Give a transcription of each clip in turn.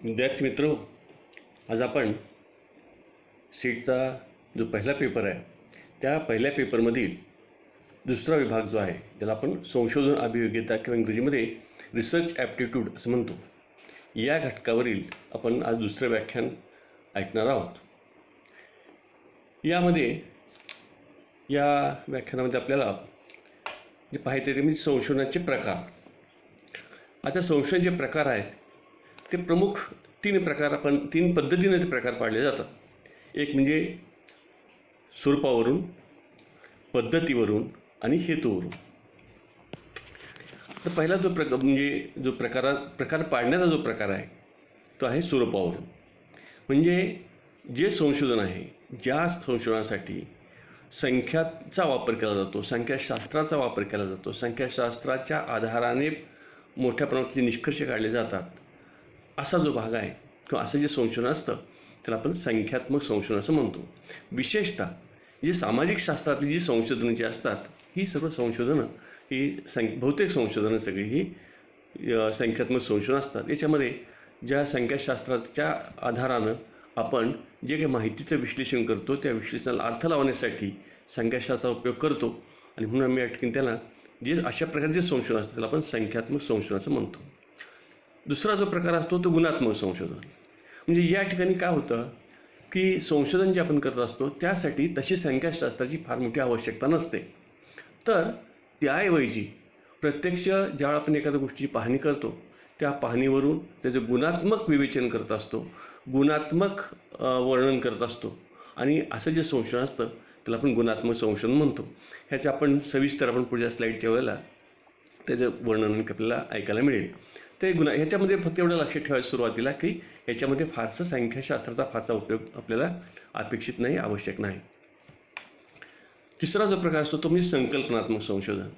विद्यार्थी मित्रो, आज आपण सीटचा जो पहिला पेपर आहे त्या पहिल्या पेपरमधील दुसरा विभाग जो आहे त्याला आपण संशोधन अभियोग्यता किंवा इंग्रजीमध्ये रिसर्च ॲप्टिट्यूड असं म्हणतो, या घटकावरील आपण आज दुसरं व्याख्यान ऐकणार आहोत. या व्याख्यानामध्ये आपल्याला जे पाहायचं आहे ते म्हणजे संशोधनाचे प्रकार. आता संशोधन जे प्रकार आहेत ते प्रमुख तीन पद्धतीने ते प्रकार पाडले जातात. एक म्हणजे स्वरूपावरून, पद्धतीवरून आणि हेतूवरून. तर पहिला जो प्रकार पाडण्याचा जो प्रकार आहे तो आहे स्वरूपावरून. म्हणजे जे संशोधन आहे, ज्या संशोधनासाठी संख्याचा वापर केला जातो, संख्याशास्त्राचा वापर केला जातो, संख्याशास्त्राच्या आधाराने मोठ्या प्रमाणातले निष्कर्ष काढले जातात, असा जो भाग आहे किंवा असं जे संशोधन असतं त्याला आपण संख्यात्मक संशोधन असं म्हणतो. विशेषतः जे सामाजिक शास्त्रातली जी संशोधनं जी असतात ही सर्व संशोधनं ही बहुतेक संशोधनं सगळी ही संख्यात्मक संशोधन असतात. याच्यामध्ये ज्या संख्याशास्त्राच्या आधारानं आपण जे काही माहितीचं विश्लेषण करतो त्या विश्लेषणाला अर्थ लावण्यासाठी संख्याशास्त्राचा उपयोग करतो आणि म्हणून आम्ही या ठिकाणी त्याला जे अशा प्रकारचे संशोधन असतं त्याला आपण संख्यात्मक संशोधन असं म्हणतो. दुसरा जो प्रकार असतो तो गुणात्मक संशोधन. म्हणजे या ठिकाणी काय होतं की संशोधन जे आपण करत असतो त्यासाठी तशी संख्याशास्त्राची फार मोठी आवश्यकता नसते, तर त्याऐवजी प्रत्यक्ष ज्यावेळा आपण एखाद्या गोष्टीची पाहणी करतो त्या पाहणीवरून त्याचं गुणात्मक विवेचन करत असतो, गुणात्मक वर्णन करत असतो आणि असं जे संशोधन असतं त्याला आपण गुणात्मक संशोधन म्हणतो. ह्याचं आपण सविस्तर आपण पुढच्या स्लाईडच्या वेळेला त्याचं वर्णन आपल्याला ऐकायला मिळेल. ते ह्याच्यामध्ये फक्त एवढं लक्षात ठेवायचं सुरुवातीला की ह्याच्यामध्ये फारसं संख्याशास्त्राचा फारसा उपयोग आपल्याला अपेक्षित नाही, आवश्यक नाही. तिसरा जो प्रकार असतो तो म्हणजे संकल्पनात्मक संशोधन.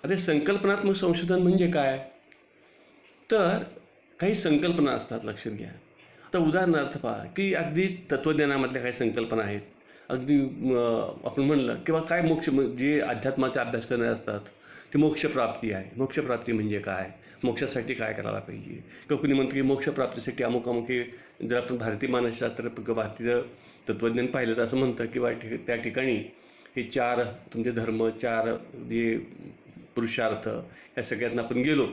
आता संकल्पनात्मक संशोधन म्हणजे काय, तर काही संकल्पना असतात, लक्षात घ्या. आता उदाहरणार्थ पहा की अगदी तत्त्वज्ञानामधल्या काही संकल्पना आहेत, अगदी आपण म्हणलं किंवा काय जे अध्यात्माचा अभ्यास करणारे असतात ते मोक्षप्राप्ती आहे. मोक्षप्राप्ती म्हणजे काय, मोक्षासाठी काय करायला पाहिजे, किंवा कुणी म्हणतं की मोक्षप्राप्तीसाठी अमुक हे जर आपण भारतीय मानसशास्त्र किंवा भारतीय तत्त्वज्ञान पाहिलं तर असं म्हणतं किंवा त्या ठिकाणी हे 4 तुमचे धर्म, 4 जे पुरुषार्थ या सगळ्यांना आपण गेलो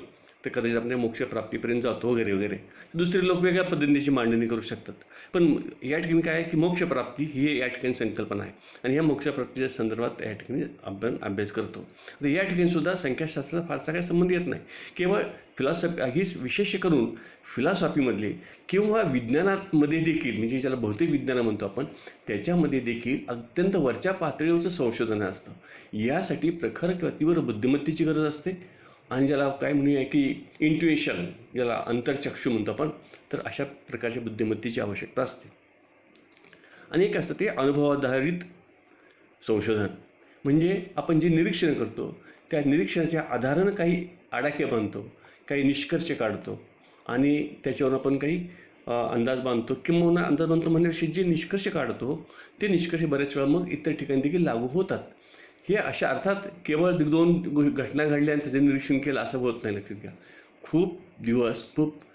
तर कदाचित आपण मोक्षप्राप्तीपर्यंत जातो वगैरे वगैरे. दुसरे लोक वेगळ्या पद्धतीची मांडणी करू शकतात, पण या ठिकाणी काय आहे की मोक्षप्राप्ती ही या ठिकाणी संकल्पना आहे आणि ह्या मोक्षप्राप्तीच्या संदर्भात या ठिकाणी आपण अभ्यास करतो. तर या ठिकाणी सुद्धा संख्याशास्त्राचा फारसा काही संबंध येत नाही. केवळ ही विशेष करून फिलॉसॉफीमधले किंवा विज्ञानामध्ये देखील, म्हणजे ज्याला भौतिक विज्ञान म्हणतो आपण, त्याच्यामध्ये देखील अत्यंत वरच्या पातळीवरचं संशोधन असतं. यासाठी प्रखर किंवा तीव्र बुद्धिमत्तेची गरज असते आणि ज्याला काय म्हणूया की इंट्युएशन, ज्याला अंतर्चक्षू म्हणतो आपण, तर अशा प्रकारच्या बुद्धिमत्तेची आवश्यकता असते. आणि एक असतं ते अनुभवाधारित संशोधन. म्हणजे आपण जे निरीक्षण करतो त्या निरीक्षणाच्या आधारानं काही आडाखे बांधतो, काही निष्कर्ष काढतो आणि त्याच्यावर आपण काही अंदाज बांधतो किंवा अंदाज बांधतो म्हणण्याविषयी जे निष्कर्ष काढतो ते निष्कर्ष बऱ्याच वेळा मग इतर ठिकाणी देखील लागू होतात. हे अशा अर्थात केवळ 2 घटना घडल्या आणि त्याचं निरीक्षण केलं असं होत नाही, लक्षात घ्या. खूप दिवस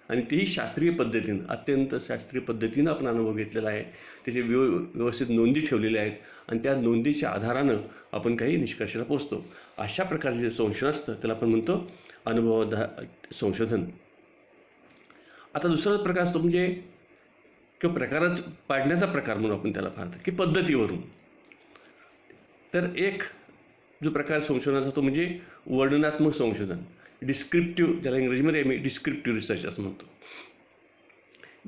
आणि तेही शास्त्रीय पद्धतीनं, अत्यंत शास्त्रीय पद्धतीनं आपण अनुभव घेतलेला आहे, त्याचे व्यवस्थित नोंदी ठेवलेल्या आहेत आणि त्या नोंदीच्या आधारानं आपण काही निष्कर्षाला पोचतो. अशा प्रकारचे जे संशोधन असतं त्याला आपण म्हणतो संशोधन. आता दुसरा प्रकार असतो म्हणजे किंवा प्रकारच पाडण्याचा प्रकार म्हणून आपण त्याला पाहतो की पद्धतीवरून. तर एक जो प्रकार संशोधनाचा तो म्हणजे वर्णनात्मक संशोधन, डिस्क्रिप्टिव्ह, ज्याला इंग्रजीमध्ये आम्ही डिस्क्रिप्टिव्ह रिसर्च असं म्हणतो.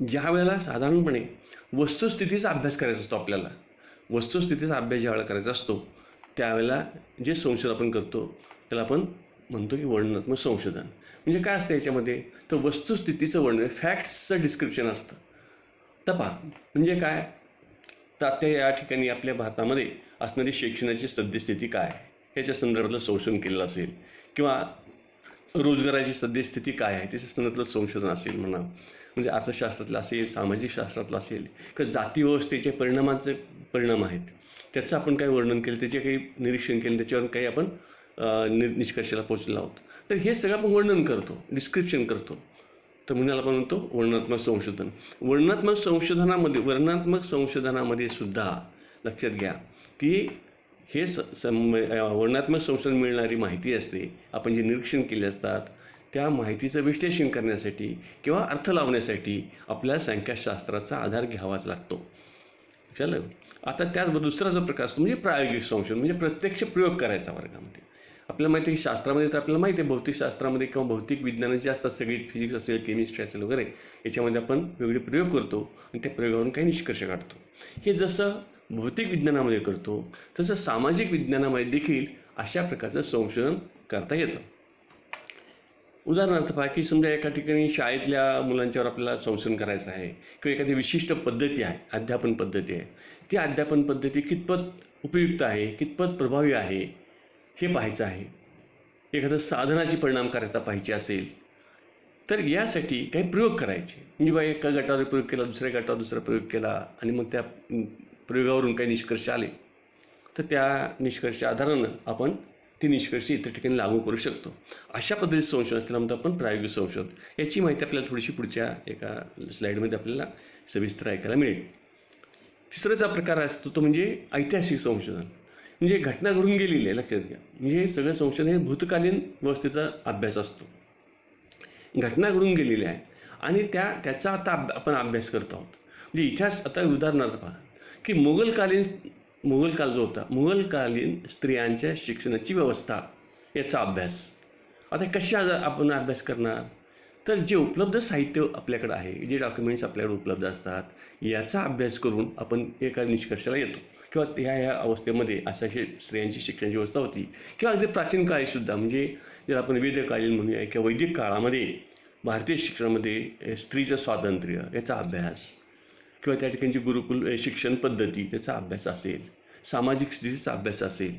ज्या वेळेला साधारणपणे वस्तुस्थितीचा अभ्यास करायचा असतो, आपल्याला वस्तुस्थितीचा अभ्यास ज्या वेळेला करायचा असतो त्यावेळेला जे संशोधन आपण करतो त्याला आपण म्हणतो की वर्णनात्मक संशोधन. म्हणजे काय असतं याच्यामध्ये, तर वस्तुस्थितीचं वर्णन, फॅक्ट्सचं डिस्क्रिप्शन असतं. तर पहा म्हणजे काय, तर आता या ठिकाणी आपल्या भारतामध्ये असणारी शैक्षणाची सद्यस्थिती काय याच्या संदर्भातलं संशोधन केलेलं असेल, किंवा रोजगाराची सद्यस्थिती काय आहे त्याच्या संदर्भातलं संशोधन असेल म्हणा, म्हणजे अर्थशास्त्रातलं असेल, सामाजिक शास्त्रातलं असेल, किंवा जाती व्यवस्थेचे परिणाम आहेत त्याचं आपण काही वर्णन केलं, त्याचे काही निरीक्षण केलं, त्याच्यावर काही आपण निष्कर्षाला पोहोचलेलो आहोत. तर हे सगळं आपण वर्णन करतो, डिस्क्रिप्शन करतो. तर म्हणून आपण म्हणतो वर्णनात्मक संशोधन. वर्णनात्मक संशोधनामध्ये सुद्धा लक्षात घ्या की हे वर्णनात्मक संशोधन मिळणारी माहिती असते, आपण जे निरीक्षण केले असतात त्या माहितीचं विश्लेषण करण्यासाठी किंवा अर्थ लावण्यासाठी आपल्याला संख्याशास्त्राचा आधार घ्यावाच लागतो. चला, आता त्याचबरोबर दुसरा जो प्रकार असतो म्हणजे प्रायोगिक संशोधन, म्हणजे प्रत्यक्ष प्रयोग करायचा वर्गामध्ये. आपल्याला माहिती आहे की शास्त्रामध्ये तर आपल्याला माहिती आहे भौतिकशास्त्रामध्ये किंवा भौतिक विज्ञानाचे जे असतात सगळी फिजिक्स असेल, केमिस्ट्री असेल वगैरे, याच्यामध्ये आपण वेगळे प्रयोग करतो आणि त्या प्रयोगावरून काही निष्कर्ष काढतो. हे जसं भौतिक विज्ञानामध्ये करतो तसं सामाजिक विज्ञानामध्ये देखील अशा प्रकारचं संशोधन करता येतं. उदाहरणार्थ पहा की समजा एका ठिकाणी शाळेतल्या मुलांच्यावर आपल्याला संशोधन करायचं आहे किंवा एखादी विशिष्ट पद्धती आहे, अध्यापन पद्धती आहे, ती अध्यापन पद्धती कितपत उपयुक्त आहे, कितपत प्रभावी आहे हे पाहायचं आहे. एखादं साधनाची परिणामकारकता पाहायची असेल तर यासाठी काही प्रयोग करायचे. म्हणजे बा एका गटावर प्रयोग केला, दुसऱ्या गटावर दुसरा प्रयोग केला आणि मग त्या प्रयोगावरून काही निष्कर्ष आले तर त्या निष्कर्षाच्या आधारानं आपण ती निष्कर्ष इतर ठिकाणी लागू करू शकतो. अशा पद्धतीचं संशोधन असल्याला म्हणतो आपण प्रायोगिक संशोधन. याची माहिती आपल्याला थोडीशी पुढच्या एका स्लाईडमध्ये आपल्याला सविस्तर ऐकायला मिळेल. तिसराचा प्रकार असतो तो म्हणजे ऐतिहासिक संशोधन. म्हणजे घटना घडून गेलेली आहे, लक्षात घ्या. म्हणजे हे सगळं संशोधन हे भूतकालीन व्यवस्थेचा अभ्यास असतो. घटना घडून गेलेली आहे आणि त्याचा आता आपण अभ्यास करतो आहोत. म्हणजे इतिहास, आता उदाहरणार्थ पहा की मुघल काल जो होता, मुघलकालीन स्त्रियांच्या शिक्षणाची व्यवस्था याचा अभ्यास. आता कशा आपण अभ्यास करणार, तर जे उपलब्ध साहित्य आपल्याकडे आहे, जे डॉक्युमेंट्स आपल्याकडे उपलब्ध असतात याचा अभ्यास करून आपण एका निष्कर्षाला येतो किंवा ह्या अवस्थेमध्ये अशा स्त्रियांची शिक्षणाची व्यवस्था होती. किंवा अगदी प्राचीन काळीसुद्धा, म्हणजे जर आपण वेदकालीन म्हणूया किंवा वैदिक काळामध्ये भारतीय शिक्षणामध्ये स्त्रीचं स्वातंत्र्य याचा अभ्यास किंवा त्या ठिकाणची गुरुकुल शिक्षण पद्धती त्याचा अभ्यास असेल, सामाजिक स्थितीचा अभ्यास असेल,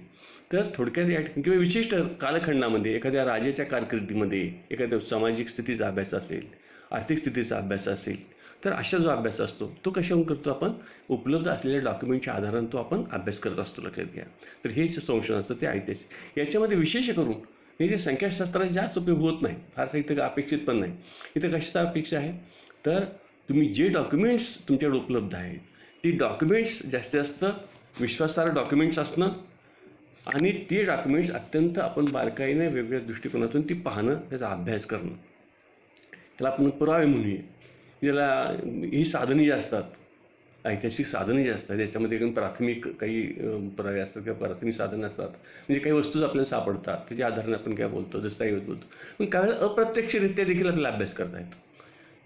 तर थोडक्यात या ठिकाणी किंवा विशिष्ट कालखंडामध्ये एखाद्या राजाच्या कारकिर्दीमध्ये एखाद्या सामाजिक स्थितीचा अभ्यास असेल, आर्थिक स्थितीचा अभ्यास असेल, तर अशा जो अभ्यास असतो तो कशावरून करतो आपण, उपलब्ध असलेल्या डॉक्युमेंटच्या आधारानं तो आपण अभ्यास करत असतो, लक्षात घ्या. तर हे जे संशोधन असतं ते ऐतिहासिक. याच्यामध्ये विशेष करून हे जे संख्याशास्त्राचा जास्त उपयोग होत नाही, फारसा इथं अपेक्षित पण नाही. इथं कशाचा अपेक्षा आहे, तर तुम्ही जे डॉक्युमेंट्स तुमच्याकडे उपलब्ध आहेत ती डॉक्युमेंट्स जास्तीत जास्त विश्वासार्ह डॉक्युमेंट्स असणं आणि ते डॉक्युमेंट्स अत्यंत आपण बारकाईने वेगवेगळ्या दृष्टिकोनातून ती पाहणं, त्याचा अभ्यास करणं, त्याला आपण पुरावे म्हणूया. ज्याला ही साधने जी असतात, ऐतिहासिक साधने जी असतात याच्यामध्ये काही प्राथमिक काही पुरावे असतात किंवा प्राथमिक साधनं असतात. म्हणजे काही वस्तूच आपल्याला सापडतात, त्याच्या आधाराने आपण काय बोलतो, दस्तऐवज बोलतो. पण काही वेळेला अप्रत्यक्षरित्या देखील आपल्याला अभ्यास करता येतो.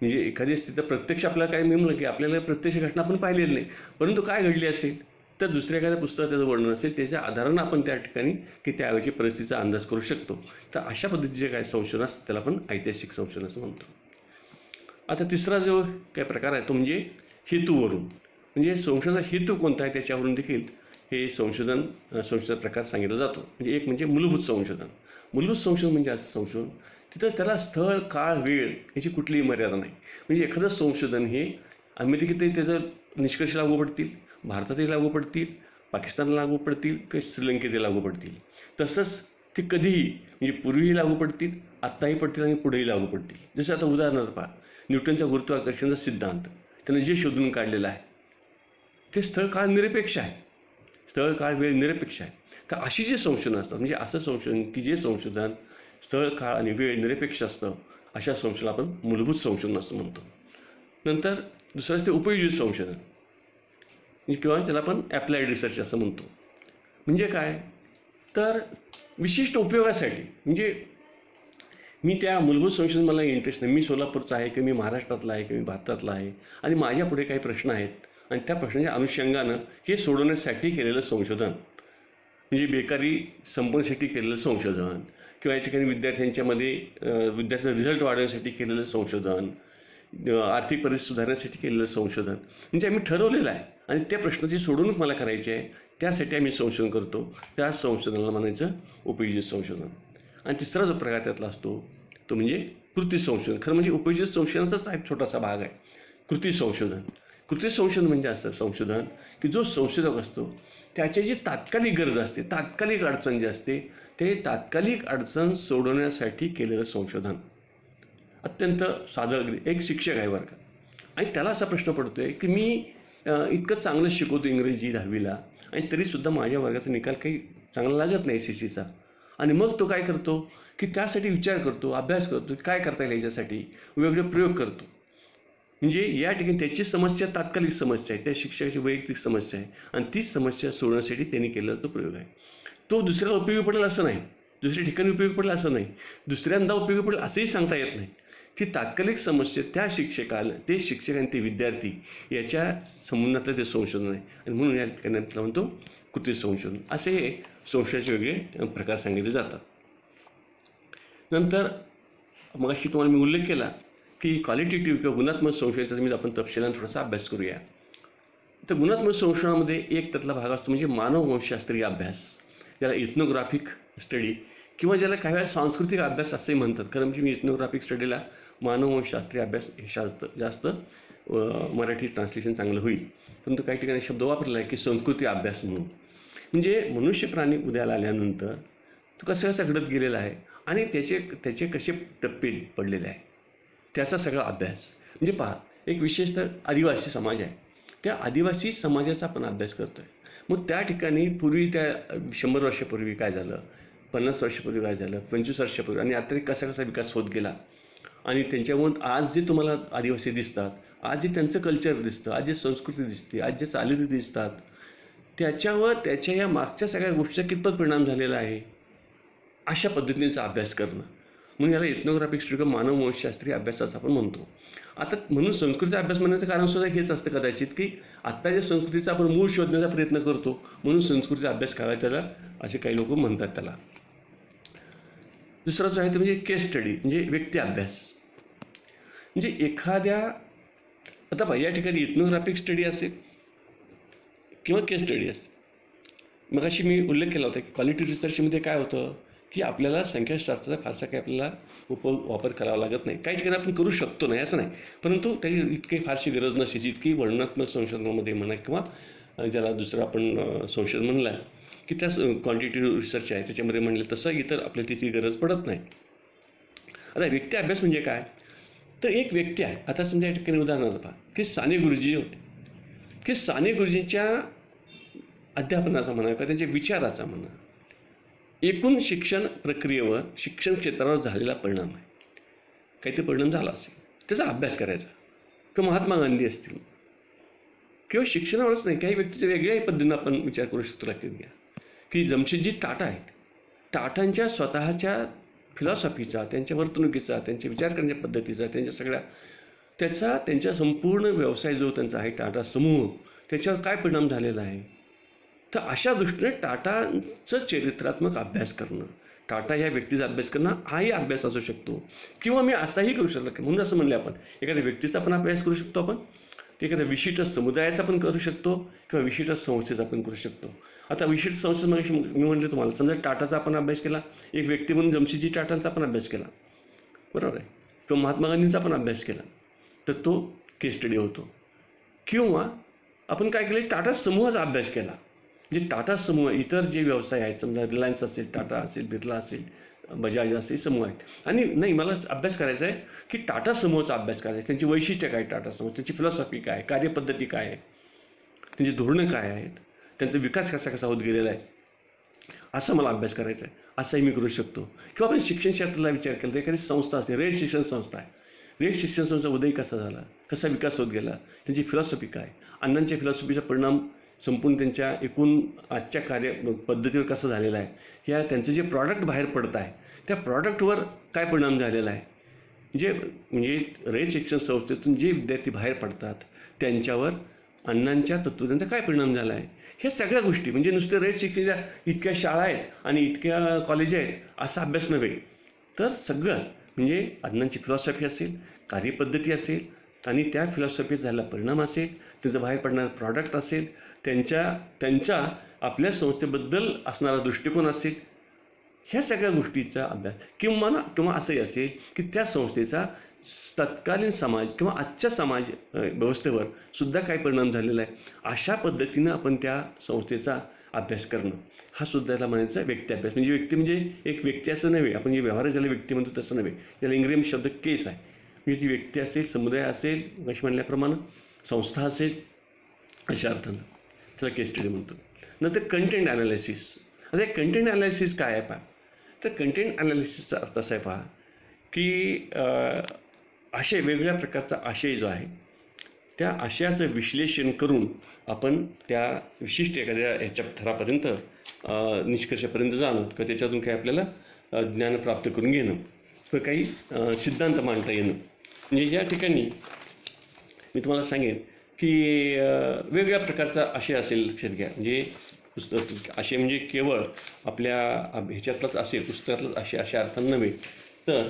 म्हणजे एखादी स्थिती प्रत्यक्ष आपल्याला काय मिळलं की आपल्याला प्रत्यक्ष घटना आपण पाहिलेली नाही, परंतु काय घडली असेल तर दुसऱ्या एखाद्या पुस्तकात त्याचं वर्णन असेल, त्याच्या आधारानं आपण त्या ठिकाणी की त्यावेळची परिस्थितीचा अंदाज करू शकतो. तर अशा पद्धतीचे काय संशोधन असतं त्याला आपण ऐतिहासिक संशोधन असं म्हणतो. आता तिसरा जो काय प्रकार आहे तो म्हणजे हेतूवरून. म्हणजे संशोधनाचा हेतू कोणता आहे त्याच्यावरून देखील हे संशोधन प्रकार सांगितला जातो. म्हणजे एक म्हणजे मूलभूत संशोधन. मूलभूत संशोधन म्हणजे असं संशोधन तिथं त्याला स्थळ, काळ, वेळ याची कुठलीही मर्यादा नाही. म्हणजे एखादं संशोधन हे अमेरिकेतही त्याचं निष्कर्ष लागू पडतील, भारतातही लागू पडतील, पाकिस्तानला लागू पडतील किंवा श्रीलंकेतही लागू पडतील. तसंच ते कधीही म्हणजे पूर्वीही लागू पडतील, आत्ताही पडतील आणि पुढेही लागू पडतील. जसं आता उदाहरणार्थ पहा, न्यूटनचा गुरुत्वाकर्षणाचा सिद्धांत त्यानं जे शोधून काढलेलं आहे ते स्थळ काळ निरपेक्ष आहे, स्थळ काळ वेळ निरपेक्ष आहे. तर अशी जे संशोधन असतात, म्हणजे असं संशोधन की जे संशोधन स्थळ काळ आणि वेळ निरपेक्ष असतं, अशा संशोधन आपण मूलभूत संशोधन असं म्हणतो. नंतर दुसरं असते उपयोजित संशोधन किंवा त्याला आपण ॲप्लाइड रिसर्च असं म्हणतो. म्हणजे काय, तर विशिष्ट उपयोगासाठी. म्हणजे मी त्या मूलभूत संशोधन मला इंटरेस्ट नाही, मी सोलापूरचा आहे किंवा मी महाराष्ट्रातला आहे किंवा मी भारतातला आहे आणि माझ्या पुढे काही प्रश्न आहेत आणि त्या प्रश्नाच्या अनुषंगानं हे सोडवण्यासाठी केलेलं संशोधन, म्हणजे बेकारी संपवण्यासाठी केलेलं संशोधन किंवा या ठिकाणी विद्यार्थ्यांच्यामध्ये विद्यार्थ्यांचा रिझल्ट वाढवण्यासाठी केलेलं संशोधन, आर्थिक परिस्थिती सुधारण्यासाठी केलेलं संशोधन, म्हणजे आम्ही ठरवलेलं आहे आणि त्या प्रश्नाची सोडवणूक मला करायची आहे, त्यासाठी आम्ही संशोधन करतो. त्या संशोधनाला म्हणायचं उपयोजित संशोधन. आणि तिसरा जो प्रकार त्यातला असतो तो म्हणजे कृती संशोधन. खरं म्हणजे उपयोजित संशोधनाचाच एक छोटासा भाग आहे कृती संशोधन. कृती संशोधन म्हणजे असं संशोधन की जो संशोधक असतो त्याची जी तात्कालिक गरज असते, तात्कालिक अडचण जी असते, ते तात्कालिक अडचण सोडवण्यासाठी केलेलं संशोधन. अत्यंत साधं अगदी एक शिक्षक आहे बरं का, आणि त्याला असा प्रश्न पडतो आहे की मी इतकं चांगलं शिकवतो इंग्रजी 10वीला आणि तरीसुद्धा माझ्या वर्गाचा निकाल काही चांगला लागत नाही SSCचा. आणि मग तो काय करतो की त्यासाठी विचार करतो, अभ्यास करतो, काय करता येईल याच्यासाठी, वेगवेगळे प्रयोग करतो. म्हणजे या ठिकाणी त्याची समस्या तात्कालिक समस्या आहे, त्या शिक्षकाची वैयक्तिक समस्या आहे आणि तीच समस्या सोडवण्यासाठी त्यांनी केलेला तो प्रयोग आहे. तो दुसऱ्याला उपयोगी पडेल असं नाही, दुसऱ्या ठिकाणी उपयोगी पडेल असं नाही, दुसऱ्यांदा उपयोगी पडेल असंही सांगता येत नाही. ती तात्कालिक समस्या त्या शिक्षकाला, ते शिक्षक आणि ते विद्यार्थी याच्या संबंधातलं ते संशोधन आहे. आणि म्हणून या ठिकाणी आपल्याला म्हणतो कृती संशोधन. असे हे संशोधनाचे वेगळे प्रकार सांगितले जातात. नंतर मगाशी तुम्हाला मी उल्लेख केला की क्वालिटेटिव्ह किंवा गुणात्मक संशोधनाचा मी आपण तपशिलाने थोडासा अभ्यास करूया. तर गुणात्मक संशोधनामध्ये एक त्यातला भाग असतो म्हणजे मानववंशशास्त्रीय अभ्यास, ज्याला इथनोग्राफिक स्टडी किंवा ज्याला काही वेळा सांस्कृतिक अभ्यास असंही म्हणतात. कारण म्हणजे मी इथनोग्राफिक स्टडीला मानववंशशास्त्रीय अभ्यास हे जास्त मराठी ट्रान्सलेशन चांगलं होईल, परंतु काही ठिकाणी शब्द वापरला आहे की संस्कृती अभ्यास म्हणून. म्हणजे मनुष्य प्राणी उद्याला आल्यानंतर तो कसा कसा घडत गेलेला आहे आणि त्याचे कसे टप्पे पडलेले आहेत त्याचा सगळा अभ्यास. म्हणजे पहा, एक विशेषतः आदिवासी समाज आहे, त्या आदिवासी समाजाचा आपण अभ्यास करतो आहे. मग त्या ठिकाणी पूर्वी त्या 100 वर्षापूर्वी काय झालं, 50 वर्षापूर्वी काय झालं, 25 वर्षापूर्वी आणि आता कसा कसा विकास होत गेला आणि त्यांच्यामुळे आज जे तुम्हाला आदिवासी दिसतात, आज जे त्यांचं कल्चर दिसतं, आज जे संस्कृती दिसते, आज जे चालीरीती दिसतात, त्याच्यावर त्याच्या या मागच्या सगळ्या गोष्टीचा कितपत परिणाम झालेला आहे अशा पद्धतीचा अभ्यास करणं. म्हणून याला इथनोग्राफिक स्टडी मानववंशशास्त्रीय अभ्यासाचा आपण म्हणतो. आता म्हणून संस्कृतीचा अभ्यास म्हणण्याचं कारणसुद्धा हेच असतं कदाचित की आत्ताच्या संस्कृतीचा आपण मूळ शोधण्याचा प्रयत्न करतो, म्हणून संस्कृतीचा अभ्यास करायला त्याला असे काही लोक म्हणतात त्याला. दुसरा जो आहे तो म्हणजे केस स्टडी, म्हणजे व्यक्ती अभ्यास. म्हणजे एखाद्या, आता पहा या ठिकाणी इथनोग्राफिक स्टडी असेल किंवा केस स्टडी असेल. मग अशी मी उल्लेख केला होता की क्वालिटी रिसर्चमध्ये काय होतं की आपल्याला संख्याशास्त्राचा फारसा काही आपल्याला वापर करावा लागत नाही. काही ठिकाणी आपण करू शकतो नाही असं नाही, परंतु त्याची इतकी फारशी गरज नसते जितकी वर्णनात्मक संशोधनामध्ये म्हणा किंवा ज्याला दुसरं आपण संशोधन म्हणलं की त्या क्वांटिटेटिव्ह रिसर्च आहे त्याच्यामध्ये म्हणलं तसं इतर आपल्याला तिची गरज पडत नाही. आता व्यक्ती अभ्यास म्हणजे काय, तर एक व्यक्ती आहे. आता समजा या ठिकाणी उदाहरणार्थ पहा की साने गुरुजी होते, की साने गुरुजींच्या अध्यापनाचा म्हणा किंवा त्यांच्या विचाराचा म्हणा एकूण शिक्षण प्रक्रियेवर, शिक्षण क्षेत्रावर झालेला परिणाम आहे. काहीतरी परिणाम झाला असेल त्याचा अभ्यास करायचा. किंवा महात्मा गांधी असतील किंवा शिक्षणावरच नाही, काही व्यक्तीच्या वेगळ्याही पद्धतीनं आपण विचार करू शकतो. लक्षात घ्या की जमशेदजी टाटा आहेत, टाटांच्या स्वतःच्या फिलॉसॉफीचा, त्यांच्या वर्तणुकीचा, त्यांच्या विचार करण्याच्या पद्धतीचा, त्यांच्या सगळ्या त्यांच्या संपूर्ण व्यवसाय जो त्यांचा आहे टाटा समूह, त्याच्यावर काय परिणाम झालेला आहे. तर अशा दृष्टीने टाटांचं चरित्रात्मक अभ्यास करणं, टाटा या व्यक्तीचा अभ्यास करणं हाही अभ्यास असू शकतो. किंवा मी असाही करू शकतो, म्हणून असं म्हणले आपण एखाद्या व्यक्तीचा पण अभ्यास करू शकतो, आपण एखाद्या विशिष्ट समुदायाचा पण करू शकतो किंवा विशिष्ट संस्थेचा पण करू शकतो. आता विशिष्ट संस्थे मग मी म्हणले तुम्हाला, समजा टाटाचा आपण अभ्यास केला, एक व्यक्ती म्हणून जमशेदजी टाटांचा पण अभ्यास केला, बरोबर आहे, किंवा महात्मा गांधींचा पण अभ्यास केला, तर तो केस स्टडी होतो. किंवा आपण काय केलं, टाटा समूहाचा अभ्यास केला, म्हणजे टाटा समूह इतर जे व्यवसाय आहेत, समजा रिलायन्स असेल, टाटा असेल, बिर्ला असेल, बजाज असेल समूह आहेत, आणि नाही मला अभ्यास करायचा आहे की टाटा समूहाचा अभ्यास करायचा आहे, त्यांची वैशिष्ट्य काय, टाटा समूह त्यांची फिलॉसॉफी काय, कार्यपद्धती काय आहे, त्यांची धोरणं काय आहेत, त्यांचा विकास कसा कसा होत गेलेला आहे, असा मला अभ्यास करायचा आहे. असंही मी करू शकतो. किंवा आपण शिक्षण क्षेत्राला विचार केला तर एखादी संस्था असेल, रयत शिक्षण संस्था आहे, रयत शिक्षण संस्थेचा उदय कसा झाला, कसा विकास होत गेला, त्यांची फिलॉसॉफी काय, अण्णांच्या फिलॉसॉफीचा परिणाम संपूर्ण त्यांच्या एकूण आजच्या कार्य पद्धतीवर कसा झालेला आहे, या त्यांचं जे प्रॉडक्ट बाहेर पडत आहे त्या प्रॉडक्टवर काय परिणाम झालेला आहे, म्हणजे रयत शिक्षण संस्थेतून जे विद्यार्थी बाहेर पडतात त्यांच्यावर अण्णांच्या तत्त्वज्ञानाचा काय परिणाम झाला आहे, हे सगळ्या गोष्टी. म्हणजे नुसते रयत शिक्षणाच्या इतक्या शाळा आहेत आणि इतक्या कॉलेज आहेत असा अभ्यास नव्हे, तर सगळं म्हणजे अण्णांची फिलॉसॉफी असेल, कार्यपद्धती असेल आणि त्या फिलॉसॉफीत झालेला परिणाम असेल, त्याचं बाहेर पडणारं प्रॉडक्ट असेल, त्यांचा आपल्या संस्थेबद्दल असणारा दृष्टिकोन असेल, ह्या सगळ्या गोष्टीचा अभ्यास. किंवा असंही असेल की त्या संस्थेचा तत्कालीन समाज किंवा आजच्या समाज व्यवस्थेवर सुद्धा काय परिणाम झालेला आहे, अशा पद्धतीनं आपण त्या संस्थेचा अभ्यास करणं हा सुद्धा याला म्हणायचा व्यक्ती अभ्यास. म्हणजे व्यक्ती म्हणजे एक व्यक्ती असं नव्हे, आपण जे व्यवहार ज्याला व्यक्ती म्हणतो तसं नव्हे, त्याला इंग्रजी शब्द केस आहे, म्हणजे ती व्यक्ती असेल, समुदाय असेल, मगाशी म्हणल्याप्रमाणे संस्था असेल, अशा अर्थानं त्याला केस स्टडी म्हणतो. नंतर कंटेंट ॲनालिसिस. आता कंटेंट ॲनालिसिस काय आहे पहा, तर कंटेंट ॲनालिसिसचा अर्थ असा आहे पहा की आशय, वेगवेगळ्या प्रकारचा आशय जो आहे त्या आशयाचं विश्लेषण करून आपण त्या विशिष्ट एखाद्या ह्याच्या थरापर्यंत निष्कर्षापर्यंत जाणं किंवा त्याच्यातून काही आपल्याला ज्ञान प्राप्त करून घेणं किंवा काही सिद्धांत मांडता येणं. म्हणजे या ठिकाणी मी तुम्हाला सांगेन की वेगवेगळ्या प्रकारचा आशय असेल, लक्षात घ्या. म्हणजे पुस्तक आशय म्हणजे केवळ आपल्या ह्याच्यातलाच असेल, पुस्तकातलाच आशय अशा अर्थानं नव्हे, तर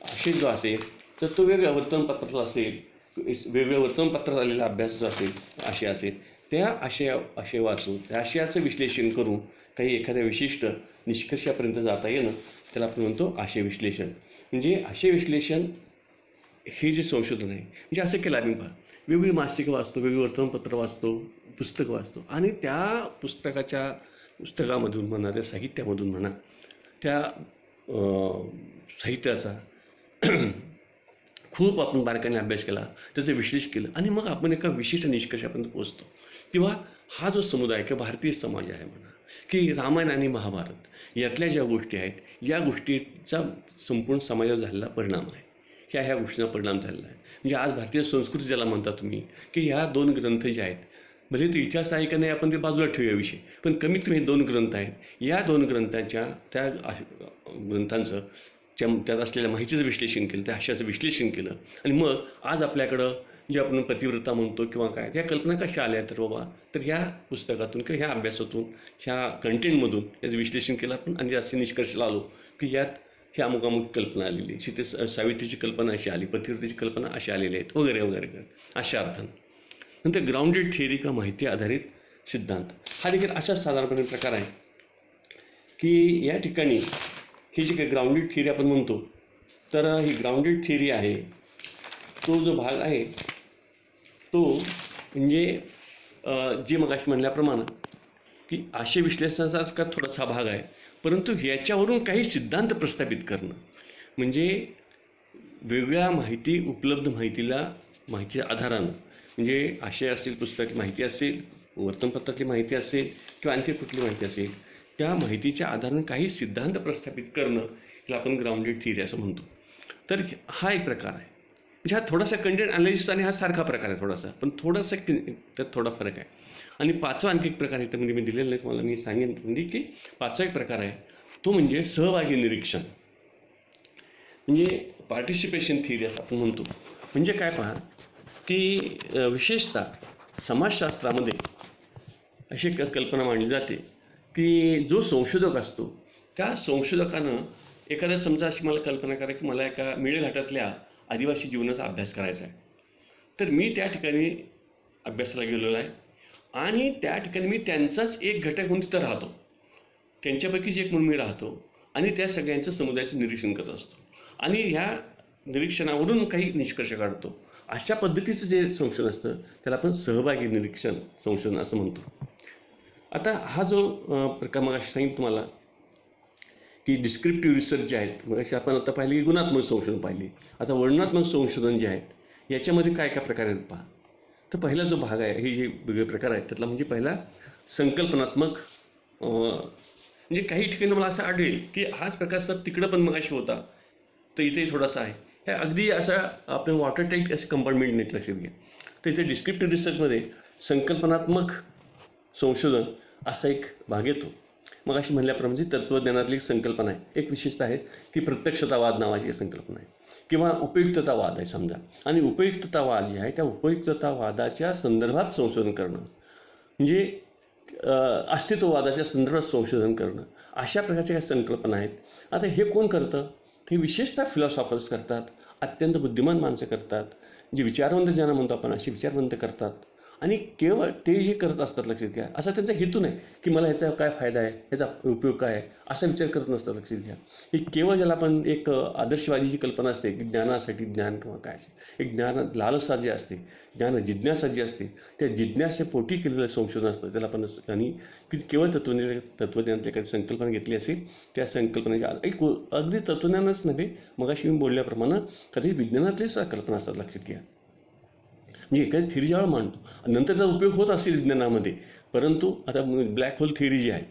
आशय जो असेल तर तो वेगळ्या वर्तमानपत्रातला असेल, वेगवेगळ्या वर्तमानपत्रात आलेला अभ्यास जो असेल, आशय असेल, त्या आशय वाचून त्या आशयाचं विश्लेषण करून काही एखाद्या विशिष्ट निष्कर्षापर्यंत जाता येणं त्याला आपण म्हणतो आशय विश्लेषण. म्हणजे आशय विश्लेषण हे जे संशोधन आहे, म्हणजे असं केलं आम्ही पहा, वेगवेगळी मासिकं वाचतो, वेगवेगळी वर्तमानपत्र वाचतो, पुस्तकं वाचतो आणि त्या पुस्तकामधून म्हणा, त्या साहित्यामधून म्हणा, त्या साहित्याचा खूप आपण बारकाईने अभ्यास केला, त्याचं विश्लेषण केलं आणि मग आपण एका विशिष्ट निष्कर्षापर्यंत पोहोचतो. किंवा हा जो समुदाय किंवा भारतीय समाज आहे म्हणा, की रामायण आणि महाभारत यातल्या ज्या गोष्टी आहेत, या गोष्टीचा संपूर्ण समाजावर झालेला परिणाम आहे, ह्या गोष्टींचा परिणाम झालेला आहे. म्हणजे आज भारतीय संस्कृती ज्याला म्हणता तुम्ही, की ह्या 2 ग्रंथ जे आहेत, भले तो इतिहास आहे का नाही आपण ते बाजूला ठेवूया विषय, पण कमीत कमी हे 2 ग्रंथ आहेत. या 2 ग्रंथांच्या त्या ग्रंथांचं त्यात असलेल्या माहितीचं विश्लेषण केलं, त्या आशयाचं विश्लेषण केलं आणि मग आज आपल्याकडं जे आपण पतिव्रता म्हणतो किंवा काय, त्या कल्पना कशा आल्या तर बाबा, तर ह्या पुस्तकातून किंवा ह्या अभ्यासातून, ह्या कंटेंटमधून याचं विश्लेषण केलं आपण आणि असे निष्कर्षाला आलो की यात ह्या अमुक कल्पना आलेली, सावित्रीची कल्पना अशी आली, पतिव्रतेची कल्पना अशी आलेली आहेत वगैरे वगैरे अशा अर्थानं. नंतर ग्राउंडेड थिअरी किंवा माहिती आधारित सिद्धांत हा देखील असाच साधारणपणे प्रकार आहे की या ठिकाणी ही जी काही ग्राउंडेड थिअरी आपण म्हणतो, तर ही ग्राउंडेड थिअरी आहे, तो जो भाग आहे तो म्हणजे जे मगाशी म्हणल्याप्रमाणे की आशय विश्लेषणाचाच का थोडासा भाग आहे, परंतु ह्याच्यावरून काही सिद्धांत प्रस्थापित करणं, म्हणजे वेगवेगळ्या उपलब्ध माहितीच्या आधारानं, म्हणजे आशय असेल, पुस्तकाची माहिती असेल, वर्तमानपत्रातली माहिती असेल किंवा आणखी कुठली माहिती असेल, त्या माहितीच्या आधारानं काही सिद्धांत प्रस्थापित करणं याला आपण ग्राउंडेड थिअरी असं म्हणतो. तर हा एक प्रकार आहे. म्हणजे हा थोडासा कंटेंट ॲनालिसिस आणि हा सारखा प्रकार आहे थोडासा, पण थोडासा त्यात थोडा फरक आहे. आणि 5वा आणखी एक प्रकार आहे, तर म्हणजे मी दिलेलं नाही तुम्हाला, मी सांगेन म्हणजे की 5वा एक प्रकार आहे तो म्हणजे सहभागी निरीक्षण, म्हणजे पार्टिसिपेशन थिअरी असं आपण म्हणतो. म्हणजे काय पहा की विशेषतः समाजशास्त्रामध्ये अशी कल्पना मांडली जाते की जो संशोधक असतो त्या संशोधकानं एखाद्या, समजा अशी मला कल्पना करा की मला एका मेळघाटातल्या आदिवासी जीवनाचा अभ्यास करायचा आहे, तर मी त्या ठिकाणी अभ्यासाला गेलेलो आहे आणि त्या ठिकाणी मी त्यांचाच एक घटक म्हणून तिथं राहतो, त्यांच्यापैकीच एक म्हणून मी राहतो आणि त्या सगळ्यांचं समुदायाचं निरीक्षण करत असतो आणि ह्या निरीक्षणावरून काही निष्कर्ष काढतो. अशा पद्धतीचं जे संशोधन असतं त्याला आपण सहभागी निरीक्षण संशोधन असं म्हणतो. आता हा जो प्रकार मग अशी सांगितलं तुम्हाला की डिस्क्रिप्टिव्ह रिसर्च जे आहेत, मग अशी आपण आता पाहिली की गुणात्मक संशोधन पाहिली, आता वर्णनात्मक संशोधन जे आहेत याच्यामध्ये काय काय प्रकार आहेत पहा. तर पहिला जो भाग आहे, हे जे वेगळे प्रकार आहेत त्यातला म्हणजे पहिला संकल्पनात्मक, म्हणजे काही ठिकाणी मला असं आढळेल की हाच प्रकार सर तिकडं पण मग अशी होता, तर इथेही थोडासा आहे. हे अगदी असा आपण वॉटर टाईट असे कंपार्टमेंट नाहीत, लक्षात घ्या. तर इथे डिस्क्रिप्टिव्ह रिसर्चमध्ये संकल्पनात्मक संशोधन असा एक भाग येतो. मग अशी म्हणल्याप्रमाणे तत्त्वज्ञानातली एक संकल्पना आहे, एक विशेषता आहे की प्रत्यक्षतावाद नावाची एक संकल्पना आहे किंवा उपयुक्ततावाद आहे समजा, आणि उपयुक्ततावाद जे आहे त्या उपयुक्ततावादाच्या संदर्भात संशोधन करणं, म्हणजे अस्तित्ववादाच्या संदर्भात संशोधन करणं, अशा प्रकारच्या काही संकल्पना आहेत. आता हे कोण करतं, हे विशेषतः फिलॉसॉफर्स करतात, अत्यंत बुद्धिमान माणसं करतात, जे विचारवंत ज्यांना म्हणतो आपण अशी विचारवंत करतात आणि केवळ ते जे करत असतात लक्षात घ्या, असा त्यांचा हेतू नाही की मला ह्याचा काय फायदा आहे, ह्याचा उपयोग काय आहे, असा विचार करत नसतात लक्षात घ्या. हे केवळ ज्याला आपण एक आदर्शवादी जी कल्पना असते की ज्ञानासाठी ज्ञान किंवा काय असे एक ज्ञान लालसा जी असते, ज्ञान जिज्ञासा जी असते, त्या जिज्ञासेपोटी केलेलं संशोधन असतं त्याला आपण. आणि की केवळ तत्वज्ञानातली काही संकल्पना घेतली असेल, त्या संकल्पनेच्या एक अगदी तत्वज्ञानच नव्हे, मगाशी मी बोलल्याप्रमाणे कधी विज्ञानातलीच कल्पना असतात लक्षात घ्या. म्हणजे एखादी थिअरी जेव्हा मांडतो नंतरचा उपयोग होत असेल विज्ञानामध्ये, परंतु आता ब्लॅक होल थिअरी जी आहे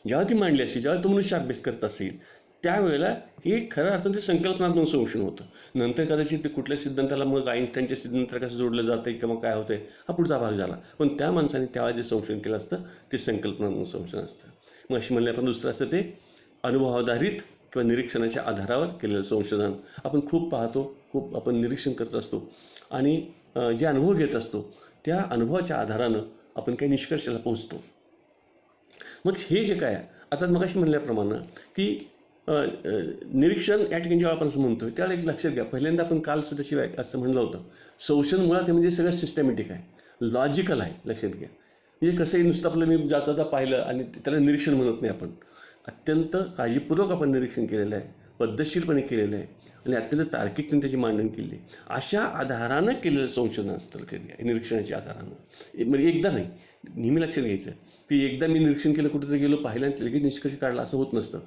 जेव्हा ती मांडली असेल, जेव्हा तो मनुष्य अभ्यास करत असेल, त्यावेळेला हे खरं अर्थानं ते संकल्पनात्मक संशोधन होतं. नंतर कदाचित ते कुठल्या सिद्धांताला मग आईन्स्टाईनच्या सिद्धांताला कसं जोडलं जातं किंवा काय होतं आहे हा पुढचा भाग झाला. पण त्या माणसाने त्यावेळेला जे संशोधन केलं असतं ते संकल्पनात्मक संशोधन असतं. मग अशी म्हणले आपण दुसरं असतं ते अनुभवाधारित किंवा निरीक्षणाच्या आधारावर केलेलं संशोधन. आपण खूप पाहतो, खूप आपण निरीक्षण करत असतो आणि जे अनुभव घेत असतो त्या अनुभवाच्या आधारानं आपण काही निष्कर्षाला पोहोचतो. मग हे जे काय आता मगाशी म्हणल्याप्रमाणे की निरीक्षण या ठिकाणी जेव्हा आपण असं म्हणतो त्याला एक लक्षात घ्या. पहिल्यांदा आपण कालसुद्धा शिवाय असं म्हणलं होतं, संशोधन मुळात हे म्हणजे सगळं सिस्टमॅटिक आहे, लॉजिकल आहे. लक्षात घ्या. म्हणजे कसंही नुसतं आपलं मी जाता पाहिलं आणि त्याला निरीक्षण म्हणत नाही. आपण अत्यंत काळजीपूर्वक आपण निरीक्षण केलेलं आहे, पद्धतशीरपणे केलेलं आहे आणि अत्यंत तार्किकतेने त्याची मांडणी केली आहे. अशा आधारानं केलेलं संशोधन असतं निरीक्षणाच्या आधारानं. म्हणजे एकदा नाही, नेहमी लक्षात घ्यायचं की एकदा मी निरीक्षण केलं, कुठेतरी गेलो पाहिलं आणि लगेच निष्कर्ष काढला असं होत नसतं.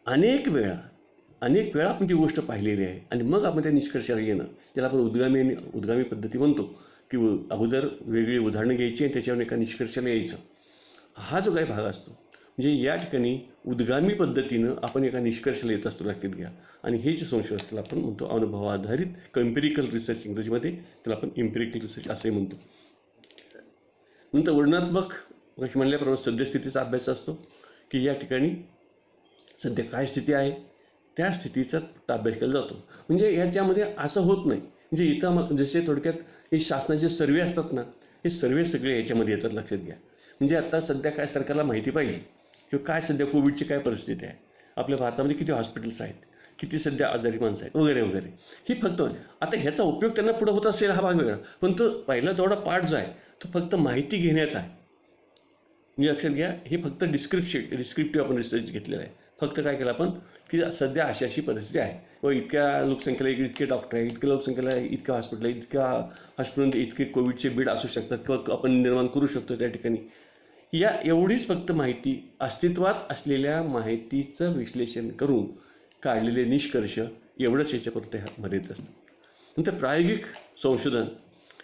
अनेक वेळा आपण ती गोष्ट पाहिलेली आहे आणि मग आपण त्या निष्कर्षाला येणं, ज्याला आपण उद्गामी पद्धती म्हणतो की अगोदर वेगळी उदाहरणं घ्यायची आणि त्याच्यावर एका निष्कर्षाला यायचं. हा जो काही भाग असतो म्हणजे या ठिकाणी उद्गामी पद्धतीनं आपण एका निष्कर्षाला येत असतो लक्षात घ्या. आणि हे जे संशोधन त्याला आपण म्हणतो अनुभवाधारित एम्पिरिकल रिसर्च, इंग्रजीमध्ये त्याला आपण एम्पिरिकल रिसर्च असंही म्हणतो. नंतर वर्णनात्मक म्हणल्याप्रमाणे सद्यस्थितीचा अभ्यास असतो की या ठिकाणी सध्या काय स्थिती आहे त्या स्थितीचा अभ्यास केला जातो. म्हणजे याच्यामध्ये असं होत नाही, म्हणजे इथं जसे थोडक्यात हे शासनाचे सर्वे असतात ना, हे सर्वे सगळे याच्यामध्ये येतात लक्षात घ्या. म्हणजे आता सध्या काय सरकारला माहिती पाहिजे किंवा काय सध्या कोविडची काय परिस्थिती आहे, आपल्या भारतामध्ये किती हॉस्पिटल्स आहेत, किती सध्या आजारी माणसं आहेत वगैरे वगैरे. ही फक्त आता ह्याचा उपयोग त्यांना पुढे होत असेल हा भाग वेगळा, पण तो पहिला तेवढा पार्ट जो आहे तो फक्त माहिती घेण्याचा आहे. म्हणजे लक्षात घ्या, हे फक्त डिस्क्रिप्टिव्ह आपण रिसर्च घेतलेला आहे. फक्त काय केलं आपण की सध्या अशी परिस्थिती आहे व इतक्या लोकसंख्येला इतके डॉक्टर आहे, इतक्या लोकसंख्येला इतक्या हॉस्पिटल आहे, इतक्या हॉस्पिटलमध्ये इतके कोविडचे बेड असू शकतात किंवा आपण निर्माण करू शकतो त्या ठिकाणी. या एवढीच फक्त माहिती, अस्तित्वात असलेल्या माहितीचं विश्लेषण करून काढलेले निष्कर्ष एवढंच याच्यापुरते मर्यादित असतं. नंतर प्रायोगिक संशोधन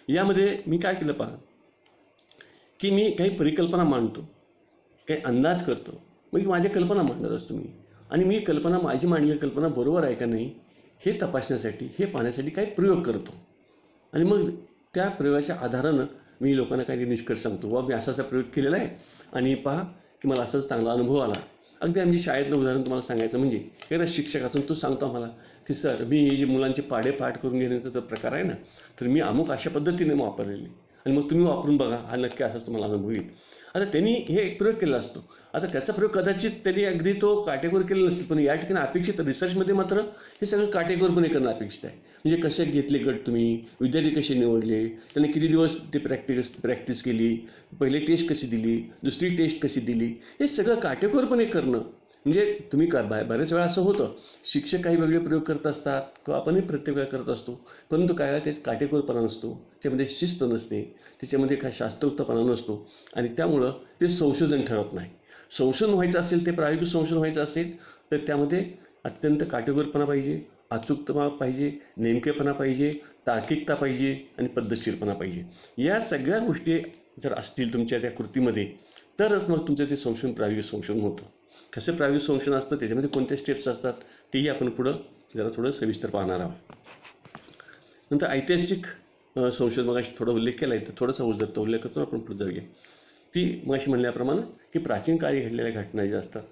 यामध्ये मी काय केलं पहा की मी काही परिकल्पना मांडतो, काही अंदाज करतो, मग माझ्या कल्पना मांडत असतो मी. आणि मी माझी मांडलेली कल्पना बरोबर आहे का नाही हे तपासण्यासाठी, हे पाहण्यासाठी काही प्रयोग करतो. आणि मग त्या प्रयोगाच्या आधारानं मी लोकांना काही निष्कर्ष सांगतो, वा मी असा प्रयोग केलेला आहे आणि पहा की मला असाच चांगला अनुभव आला. अगदी आमची शाळेतलं उदाहरण तुम्हाला सांगायचं म्हणजे एखादा शिक्षकातून तो सांगतो आम्हाला की सर मी हे जे मुलांचे पाढे पाठ करून घेण्याचा जो प्रकार आहे ना, तर मी अमुक अशा पद्धतीने वापरलेली आणि मग तुम्ही वापरून बघा, हा नक्की असाच तुम्हाला अनुभव येईल. आता त्यांनी हे एक प्रयोग केला असतो. आता त्याचा प्रयोग कदाचित त्यांनी अगदी तो काटेकोर केलेला नसेल, पण या ठिकाणी अपेक्षित रिसर्चमध्ये मात्र हे सगळं काटेकोरपणे करणं अपेक्षित आहे. म्हणजे कसे घेतले गट तुम्ही, विद्यार्थी कसे निवडले, त्यांनी किती दिवस ते प्रॅक्टिस केली, पहिली टेस्ट कशी दिली, दुसरी टेस्ट कशी दिली, हे सगळं काटेकोरपणे करणं. म्हणजे तुम्ही बऱ्याच वेळा असं होतं, शिक्षक काही वेगळे प्रयोग करत असतात किंवा आपणही प्रत्येक वेळा करत असतो, परंतु काय ते काटेकोरपणा नसतो, त्यामध्ये शिस्त नसते, त्याच्यामध्ये काय शास्त्रोक्तपणा नसतो आणि त्यामुळं ते संशोधन ठरत नाही. संशोधन व्हायचं असेल, ते प्रायोगिक संशोधन व्हायचं असेल तर त्यामध्ये अत्यंत काटेकोरपणा पाहिजे, अचूकता पाहिजे, नेमकेपणा पाहिजे, तार्किकता पाहिजे आणि पद्धतशीरपणा पाहिजे. या सगळ्या गोष्टी जर असतील तुमच्या त्या कृतीमध्ये तरच मग तुमचं ते संशोधन प्रायोगिक संशोधन होतं. कसं प्रायोगिक संशोधन असतं, त्याच्यामध्ये कोणते स्टेप्स असतात तेही आपण पुढं जरा थोडं सविस्तर पाहणार आहोत. नंतर ऐतिहासिक संशोधन मग थोडा उल्लेख केला आहे, तर थोडासा उजरता उल्लेख करतो आपण पुढे जाऊया. ती मग म्हणल्याप्रमाणे की प्राचीन काळी घडलेल्या घटना ज्या असतात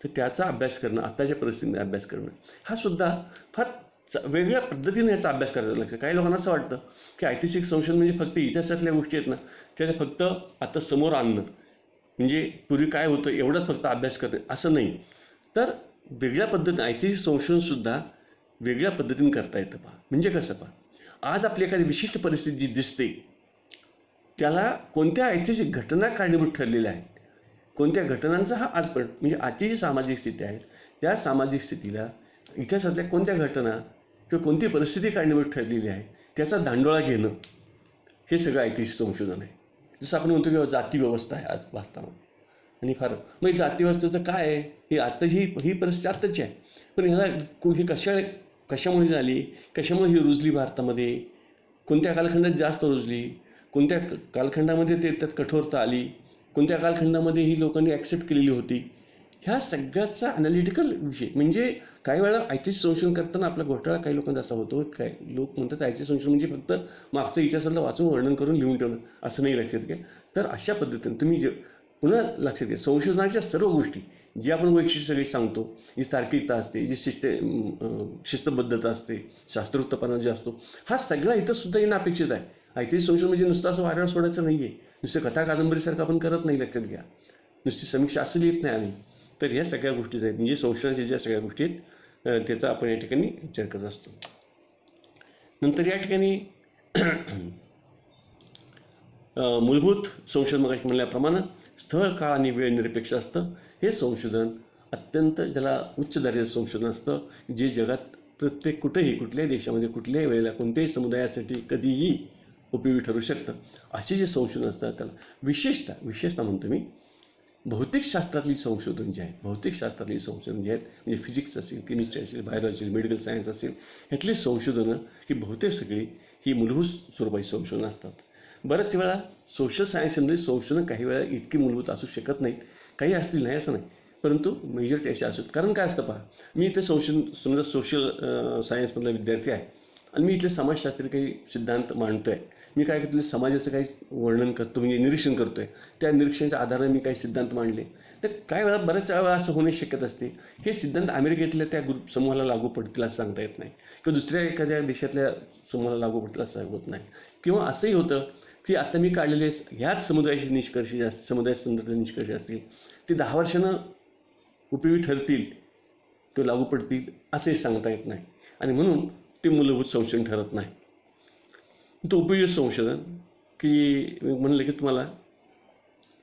तर त्याचा अभ्यास करणं, आत्ताच्या परिस्थितीमध्ये अभ्यास करणं, हा सुद्धा फार वेगळ्या पद्धतीने याचा अभ्यास करायचा लागतं. काही लोकांना असं वाटतं की ऐतिहासिक संशोधन म्हणजे फक्त इतिहासातल्या गोष्टी आहेत ना, त्या फक्त आता समोर आणणं, म्हणजे पूर्वी काय होतं एवढंच फक्त अभ्यास करते, असं नाही. तर वेगळ्या पद्धतीने ऐतिहासिक संशोधनसुद्धा वेगळ्या पद्धतीने करता येतं. पहा म्हणजे कसं, पहा आज आपली एखादी विशिष्ट परिस्थिती जी दिसते त्याला कोणत्या ऐतिहासिक घटना कारणीभूत ठरलेल्या आहेत, कोणत्या घटनांचा हा आज पण म्हणजे आजची जी सामाजिक स्थिती आहे त्या सामाजिक स्थितीला इतिहासातल्या कोणत्या घटना किंवा कोणती परिस्थिती कारणीभूत ठरलेली आहे त्याचा दांडोळा घेणं हे सगळं ऐतिहासिक संशोधन आहे. जसं आपण म्हणतो की जाती व्यवस्था आहे आज भारतामध्ये आणि फार मग जाती व्यवस्थेचं काय आहे ही आता ही परिस्थिती आत्ताची आहे, पण ह्याला ही कशामुळे झाली, कशामुळे ही रुजली भारतामध्ये, कोणत्या कालखंडात जास्त रुजली, कोणत्या कालखंडामध्ये त्यात कठोरता आली, कोणत्या कालखंडामध्ये ही लोकांनी ॲक्सेप्ट केलेली होती, ह्या सगळ्याचा ॲनालिटिकल विषय. म्हणजे काही वेळा ऐतिहासिक संशोधन करताना आपला घोटाळा काही लोकांचा असा होतो, काय लोक म्हणतात ऐतिहासिक संशोधन म्हणजे फक्त मागचं इतिहासाला वाचून वर्णन करून लिहून ठेवणं, असं नाही लक्षात घ्या. तर अशा पद्धतीने तुम्ही पुन्हा लक्षात घ्या, संशोधनाच्या सर्व गोष्टी जी आपण वैशिष्ट्य सगळी सांगतो, जी तार्किकता असते, जी शिस्तबद्धता असते, शास्त्रोक्तपणा जे असतो, हा सगळा इथं सुद्धा येणं अपेक्षित आहे. ऐतिहासिक संशोधन म्हणजे नुसतं असं वाऱ्यावर सोडायचं नाही आहे, नुसतं कथा कादंबरीसारखं आपण करत नाही, लक्षात घ्या. नुसती समीक्षा असं लिहित नाही आम्ही. तर ह्या सगळ्या गोष्टी आहेत, म्हणजे संशोधनाच्या ज्या सगळ्या गोष्टी आहेत त्याचा आपण या ठिकाणी विचार करत असतो. नंतर या ठिकाणी मूलभूत संशोधन मगाशी म्हणल्याप्रमाणे स्थळ, काळ आणि वेळ निरपेक्ष असतं. हे संशोधन अत्यंत ज्याला उच्च दर्जाचं संशोधन असतं, जे जगात प्रत्येक कुठेही कुठल्याही देशामध्ये कुठल्याही वेळेला कोणत्याही समुदायासाठी कधीही उपयोगी ठरू शकतं. असे जे संशोधन असतात त्याला विशेषतः म्हणतो मी भौतिकशास्त्रातली संशोधन जे आहेत, भौतिकशास्त्रातली संशोधन जे आहेत म्हणजे फिजिक्स असेल, केमिस्ट्री असेल, बायोलॉजी असेल, मेडिकल सायन्स असेल, ह्यातली संशोधनं ही बहुतेक सगळी ही मूलभूत स्वरूपाची संशोधनं असतात. बऱ्याच वेळा सोशल सायन्समध्ये संशोधन काही वेळा इतकी मूलभूत असू शकत नाहीत, काही असतील नाही असं नाही, परंतु मेजॉरिटी असे असतात. कारण काय असतं पहा, मी इथे समजा सोशल सायन्समधला विद्यार्थी आहे आणि मी इथले समाजशास्त्रीय काही सिद्धांत मांडतो आहे. मी काय करतो, समाजाचं काही वर्णन करतो, म्हणजे निरीक्षण करतो आहे, त्या निरीक्षणाच्या आधाराने मी काही सिद्धांत मांडले. तर काही वेळा बऱ्याच वेळा असं होण्याची शक्यता असते, हे सिद्धांत अमेरिकेतल्या त्या समूहाला लागू पडतील असं सांगता येत नाही, किंवा दुसऱ्या एखाद्या देशातल्या समूहाला लागू पडतील असं होत नाही. किंवा असंही होतं की आता मी काढलेले ह्याच समुदायाचे निष्कर्ष समुदाय संदर्भातले निष्कर्ष असतील ते 10 वर्षानं उपयोगी ठरतील किंवा लागू पडतील असंही सांगता येत नाही, आणि म्हणून ते मूलभूत संशोधन ठरत नाही. तो उपयोगी संशोधन की म्हणलं की तुम्हाला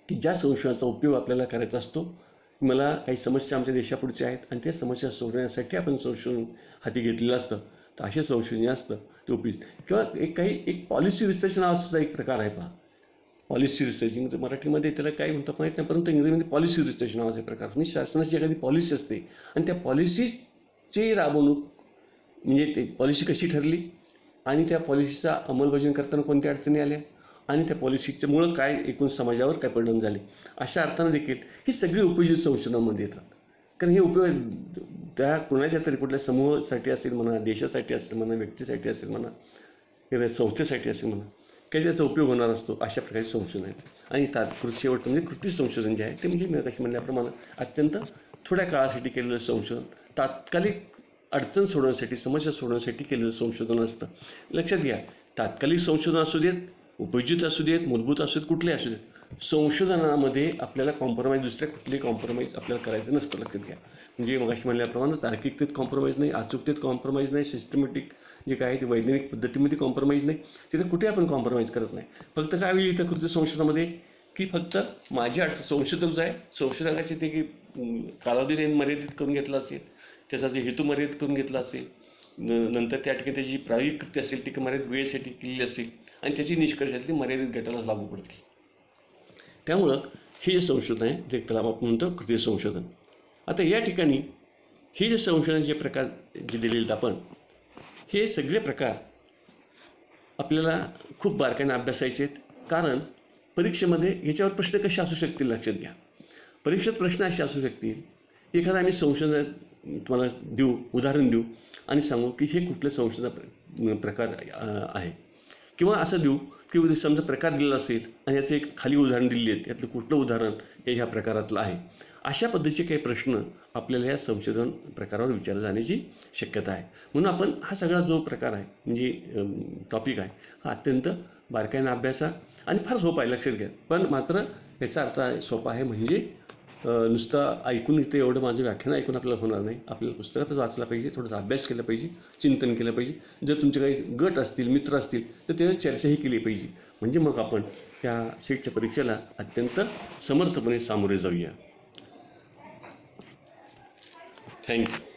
की ज्या संशोधनाचा उपयोग आपल्याला करायचा असतो, मला काही समस्या आमच्या देशापुढच्या आहेत आणि त्या समस्या सोडवण्यासाठी आपण संशोधन हाती घेतलेलं असतं, तर असे संशोधन असतं ते उपयोग. किंवा एक पॉलिसी रिसर्च नावासुद्धा एक प्रकार आहे पहा. पॉलिसी रिसर्चिंग मराठीमध्ये त्याला काय म्हणतात माहीत नाही, परंतु इंग्रजीमध्ये पॉलिसी रिसर्च नावाचा प्रकार. म्हणजे शासनाची एखादी पॉलिसी असते आणि त्या पॉलिसीची राबवणूक म्हणजे ते पॉलिसी कशी ठरली आणि त्या पॉलिसीचा अंमलबजावणी करताना कोणत्या अडचणी आल्या आणि त्या पॉलिसीच्यामुळं काय एकूण समाजावर काय परिणाम झाले, अशा अर्थानं देखील ही सगळी उपयोजित संशोधनामध्ये येतात. कारण हे उपयोग त्या कुणाच्या तरी कुठल्या समूहासाठी असेल म्हणा, देशासाठी असेल म्हणा, व्यक्तीसाठी असेल म्हणा, किंवा संस्थेसाठी असेल म्हणा, काही त्याचा उपयोग होणार असतो, अशा प्रकारचे संशोधन आहेत. आणि शेवट म्हणजे कृती संशोधन जे आहे ते म्हणजे मी कशी म्हणल्याप्रमाणे अत्यंत थोड्या काळासाठी केलेलं संशोधन, तात्कालिक अडचण सोडवण्यासाठी, समस्या सोडवण्यासाठी केलेलं संशोधन असतं. लक्षात घ्या, तात्कालिक संशोधन असू देत, उपयोजित असू देत, मूलभूत असू देत, कुठले असू देत, संशोधनामध्ये आपल्याला कॉम्प्रोमाइज, दुसऱ्या कुठलेही कॉम्प्रोमाइज आपल्याला करायचं नसतं. लक्षात घ्या, म्हणजे मगाशी म्हणल्याप्रमाणे तार्किकतेत कॉम्प्रोमाइज नाही, अचूकतेत कॉम्प्रोमाइज नाही, सिस्टमॅटिक जे काय ते वैज्ञानिक पद्धतीमध्ये कॉम्प्रोमाइज नाही, तिथे कुठे आपण कॉम्प्रोमाइज करत नाही. फक्त काय होईल इथं कृती संशोधनामध्ये की फक्त माझी अडचण संशोधक जो आहे, संशोधकाचे ते की कालावधी मर्यादित करून घेतला असेल, त्याचा जे हेतू मर्यादित करून घेतला असेल, नंतर त्या ठिकाणी त्याची प्रायोगिक कृती असेल ती मर्यादित वेळेसाठी केलेली असेल आणि त्याची निष्कर्षातली मर्यादित गटालाच लागू पडतील. त्यामुळं हे जे संशोधन आहे ते त्याला आपण म्हणतो कृती संशोधन. आता या ठिकाणी हे जे संशोधनाचे प्रकार जे दिलेले आपण, हे सगळे प्रकार आपल्याला खूप बारकाईने अभ्यासायचे आहेत. कारण परीक्षेमध्ये ह्याच्यावर प्रश्न कसे असू शकतील लक्षात घ्या. परीक्षेत प्रश्न असे असू शकतील, एखादा आम्ही संशोधन तुम्हाला देऊ, उदाहरण देऊ आणि सांगू की हे कुठलं संशोधन प्रकार आहे, किंवा असं देऊ की समजा प्रकार दिलेला असेल आणि याचं एक खाली उदाहरण दिले आहेत, यातलं कुठलं उदाहरण हे ह्या प्रकारातलं आहे. अशा पद्धतीचे काही प्रश्न आपल्याला या संशोधन प्रकारावर विचारले जाण्याची शक्यता आहे. म्हणून आपण हा सगळा जो प्रकार आहे म्हणजे टॉपिक आहे हा अत्यंत बारकाईनं अभ्यासा आणि फार सोपा आहे, लक्षात घ्या. पण मात्र याचा अर्थ सोपा आहे म्हणजे नुसतं ऐकून इथे एवढं माझं व्याख्यान ऐकून आपल्याला होणार नाही. आपल्याला पुस्तकातच वाचलं पाहिजे, थोडासा अभ्यास केला पाहिजे, चिंतन केलं पाहिजे. जर तुमचे काही गट असतील, मित्र असतील तर त्यावर चर्चाही केली पाहिजे. म्हणजे मग आपण त्या शीटच्या परीक्षेला अत्यंत समर्थपणे सामोरे जाऊया. थँक्यू.